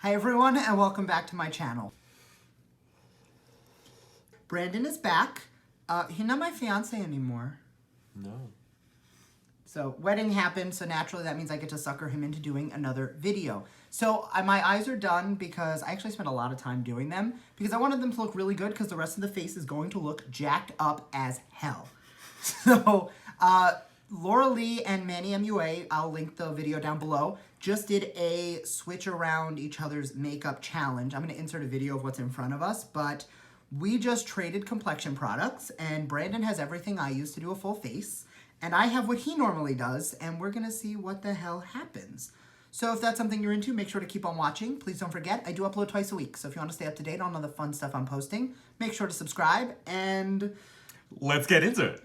Hi everyone and welcome back to my channel. Brandon is back. He's not my fiance anymore. No. So wedding happened, so naturally that means I get to sucker him into doing another video. So my eyes are done because I actually spent a lot of time doing them because I wanted them to look really good because the rest of the face is going to look jacked up as hell. So LauraLee and MannyMua, I'll link the video down below, just did a switch around each other's makeup challenge. I'm going to insert a video of what's in front of us, but we just traded complexion products, and Brandon has everything I use to do a full face, and I have what he normally does, and we're going to see what the hell happens. So if that's something you're into, make sure to keep on watching. Please don't forget, I do upload twice a week, so if you want to stay up to date on all the fun stuff I'm posting, make sure to subscribe, and let's get into it.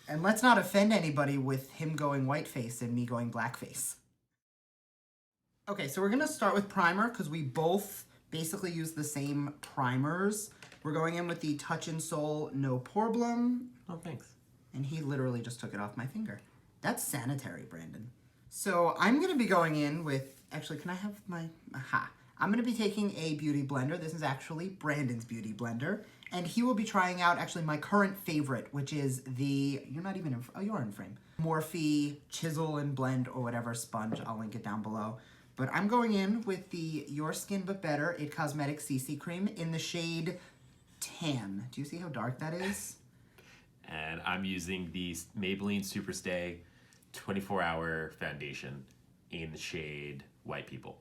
And let's not offend anybody with him going whiteface and me going blackface. Okay, so we're going to start with primer because we both basically use the same primers. We're going in with the Touch in Soul No Problem. Oh, thanks. And he literally just took it off my finger. That's sanitary, Brandon. So I'm going to be going in with, actually, can I have my, aha. I'm going to be taking a beauty blender. This is actually Brandon's beauty blender. And he will be trying out actually my current favorite, which is the, you're not even in, oh, you are in frame. Morphe Chisel and Blend or whatever sponge. I'll link it down below. But I'm going in with the Your Skin But Better It Cosmetics CC Cream in the shade Tan. Do you see how dark that is? And I'm using the Maybelline Superstay 24-hour foundation in the shade White People.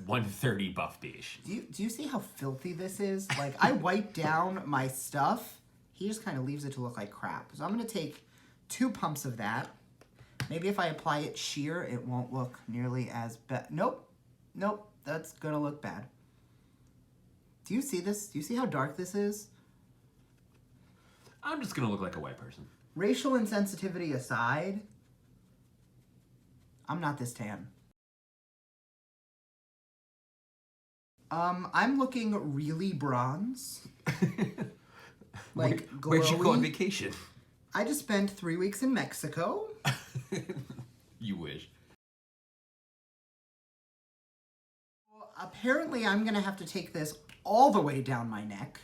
130 buff beige. Do you see how filthy this is? Like, I wipe down my stuff. He just kind of leaves it to look like crap. So I'm going to take 2 pumps of that. Maybe if I apply it sheer, it won't look nearly as bad. Nope. Nope. That's going to look bad. Do you see this? Do you see how dark this is? I'm just going to look like a white person. Racial insensitivity aside, I'm not this tan. I'm looking really bronze. Like, glowy. Where'd you go on vacation? I just spent 3 weeks in Mexico. You wish. Well, apparently I'm gonna have to take this all the way down my neck,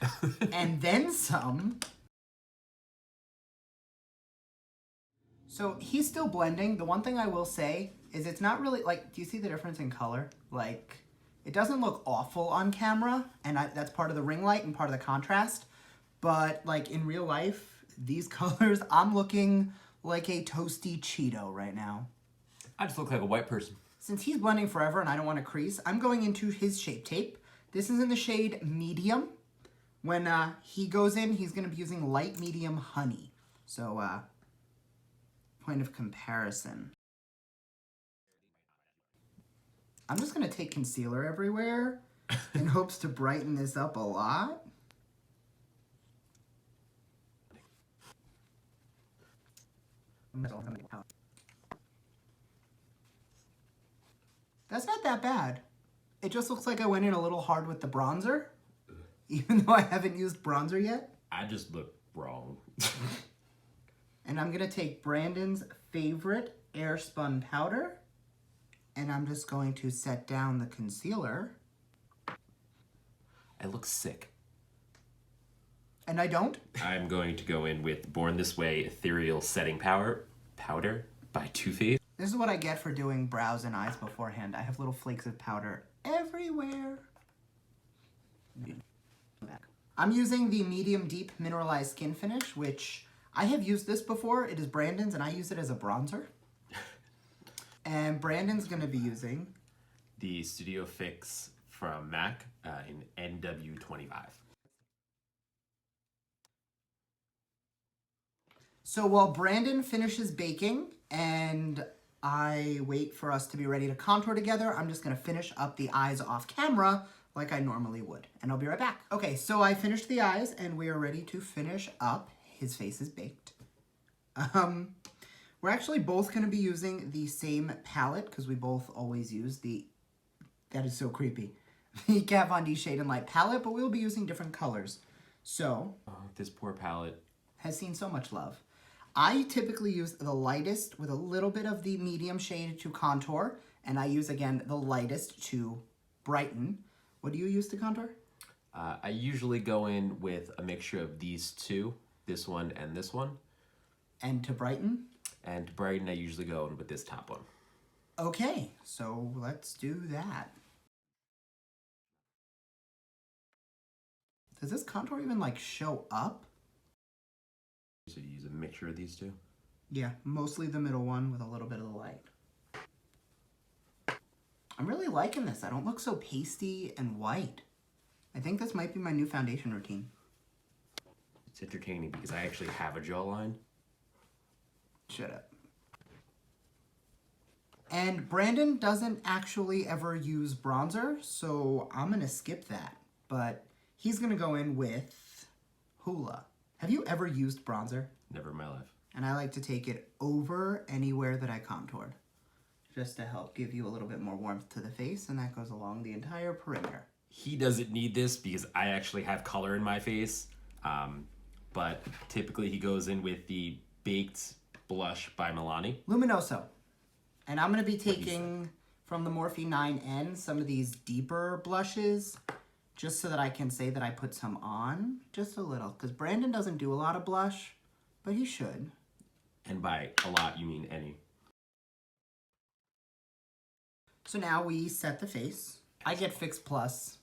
and then some. So he's still blending. The one thing I will say is it's not really, like, do you see the difference in color? Like, it doesn't look awful on camera, and that's part of the ring light and part of the contrast. But, like, in real life, these colors, I'm looking like a toasty Cheeto right now. I just look like a white person. Since he's blending forever and I don't want to crease, I'm going into his Shape Tape. This is in the shade Medium. When he goes in, he's going to be using Light Medium Honey. So, point of comparison. I'm just going to take concealer everywhere in hopes to brighten this up a lot. That's not that bad. It just looks like I went in a little hard with the bronzer, even though I haven't used bronzer yet. I just look wrong. And I'm going to take Brandon's favorite Airspun powder, and I'm just going to set down the concealer. I look sick. And I don't? I'm going to go in with Born This Way Ethereal Setting Powder by Too Faced. This is what I get for doing brows and eyes beforehand. I have little flakes of powder everywhere. I'm using the Medium Deep Mineralized Skin Finish, which I have used this before. It is Brandon's, and I use it as a bronzer. And Brandon's going to be using the Studio Fix from MAC in NW25. So while Brandon finishes baking and I wait for us to be ready to contour together, I'm just going to finish up the eyes off camera like I normally would. And I'll be right back. Okay, so I finished the eyes and we are ready to finish up. His face is baked. We're actually both going to be using the same palette because we both always use the, that is so creepy, the Kat Von D Shade and Light palette, but we'll be using different colors. So, this poor palette has seen so much love. I typically use the lightest with a little bit of the medium shade to contour, and I use, again, the lightest to brighten. What do you use to contour? I usually go in with a mixture of these two, this one and this one. And to brighten? And to brighten, I usually go in with this top one. Okay, so let's do that. Does this contour even like show up? So you use a mixture of these two? Yeah, mostly the middle one with a little bit of the light. I'm really liking this. I don't look so pasty and white. I think this might be my new foundation routine. It's entertaining because I actually have a jawline. Shut up. And Brandon doesn't actually ever use bronzer, so I'm gonna skip that. But he's gonna go in with Hoola. Have you ever used bronzer? Never in my life. And I like to take it over anywhere that I contoured, just to help give you a little bit more warmth to the face, and that goes along the entire perimeter. He doesn't need this because I actually have color in my face. But typically he goes in with the Baked Blush by Milani. Luminoso. And I'm going to be taking from the Morphe 9N some of these deeper blushes, just so that I can say that I put some on, just a little. Because Brandon doesn't do a lot of blush, but he should. And by a lot, you mean any. So now we set the face. I get Fix Plus.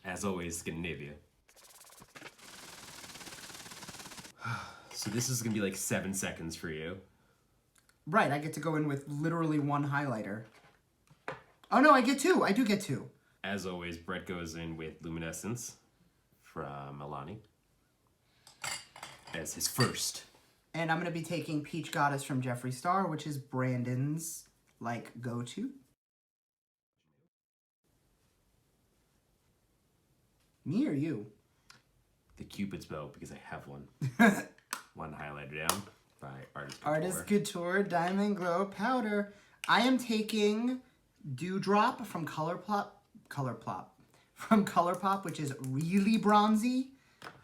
As always, Scandinavia. So this is gonna be like 7 seconds for you. Right, I get to go in with literally one highlighter. Oh no, I get two. I do get two. As always, Brett goes in with Luminescence from Milani as his first. And I'm going to be taking Peach Goddess from Jeffree Star, which is Brandon's, like, go-to. Me or you? The Cupid's bow, because I have one. One highlighter down by Artist Couture. Artist Couture Diamond Glow Powder. I am taking Dewdrop from Colourpop, which is really bronzy.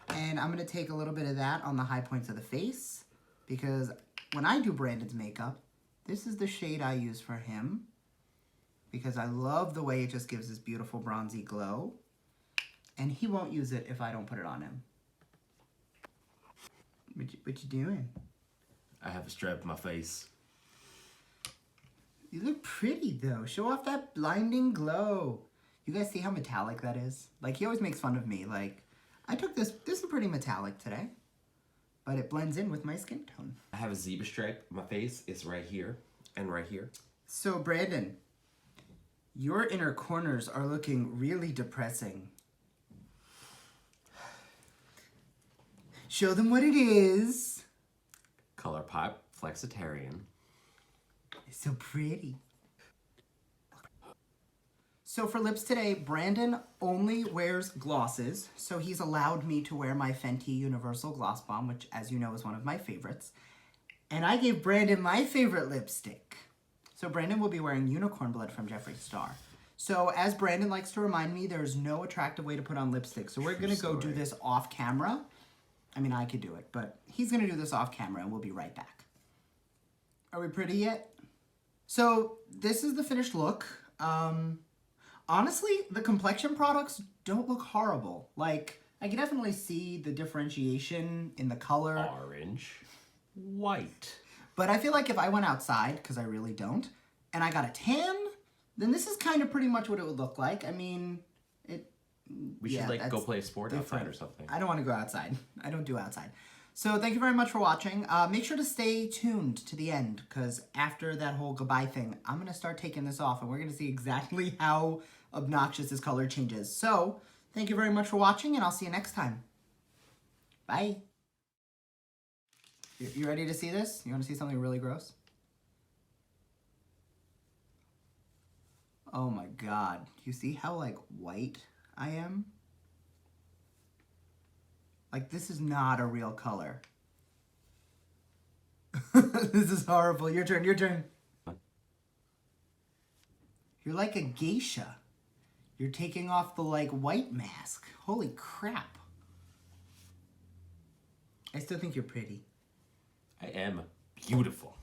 And I'm going to take a little bit of that on the high points of the face. Because when I do Brandon's makeup, this is the shade I use for him. Because I love the way it just gives this beautiful bronzy glow. And he won't use it if I don't put it on him. What you doing? I have a stripe in my face. You look pretty though. Show off that blinding glow. You guys see how metallic that is? Like, he always makes fun of me. Like, I took this is pretty metallic today. But it blends in with my skin tone. I have a zebra stripe in my face. It's right here and right here. So, Brandon, your inner corners are looking really depressing. Show them what it is. ColourPop Flexitarian. It's so pretty. So for lips today, Brandon only wears glosses, so he's allowed me to wear my Fenty Universal Gloss Bomb, which, as you know, is one of my favorites. And I gave Brandon my favorite lipstick. So Brandon will be wearing Unicorn Blood from Jeffree Star. So as Brandon likes to remind me, there's no attractive way to put on lipstick. So we're going to go do this off camera. I mean, I could do it, but he's going to do this off camera, and we'll be right back. Are we pretty yet? So this is the finished look. Honestly, the complexion products don't look horrible. Like, I can definitely see the differentiation in the color. Orange. White. But I feel like if I went outside, because I really don't, and I got a tan, then this is kind of pretty much what it would look like. I mean, We should, like, go play a sport outside or something. I don't want to go outside. I don't do outside. So thank you very much for watching. Make sure to stay tuned to the end, because after that whole goodbye thing, I'm going to start taking this off, and we're going to see exactly how obnoxious this color changes. So thank you very much for watching, and I'll see you next time. Bye. You ready to see this? You want to see something really gross? Oh my god. You see how, like, white I am? Like, this is not a real color. This is horrible. Your turn, your turn. You're like a geisha. You're taking off the, like, white mask. Holy crap. I still think you're pretty. I am beautiful.